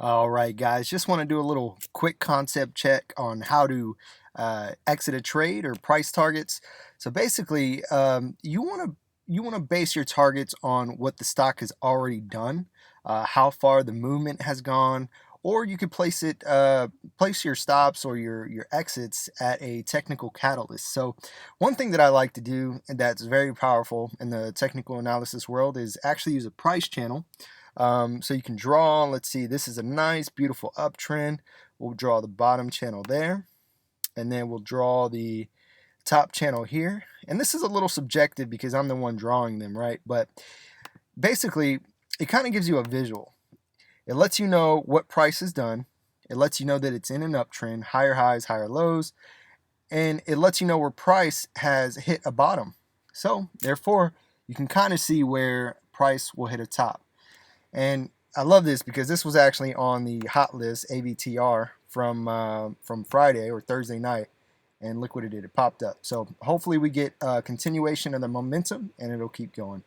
All right, guys, just want to do a little quick concept check on how to exit a trade or price targets. So basically, you want to base your targets on what the stock has already done, how far the movement has gone, or you could place your stops or your exits at a technical catalyst. So one thing that I like to do, and that's very powerful in the technical analysis world, is actually use a price channel. So you can draw, let's see, this is a nice, beautiful uptrend. We'll draw the bottom channel there, and then we'll draw the top channel here. And this is a little subjective because I'm the one drawing them, right? But basically, it kind of gives you a visual. It lets you know what price is done. It lets you know that it's in an uptrend, higher highs, higher lows, and it lets you know where price has hit a bottom. So, therefore, you can kind of see where price will hit a top. And I love this because this was actually on the hot list AVTR from Friday or Thursday night, and look what it did. It popped up. So hopefully we get a continuation of the momentum, and it'll keep going.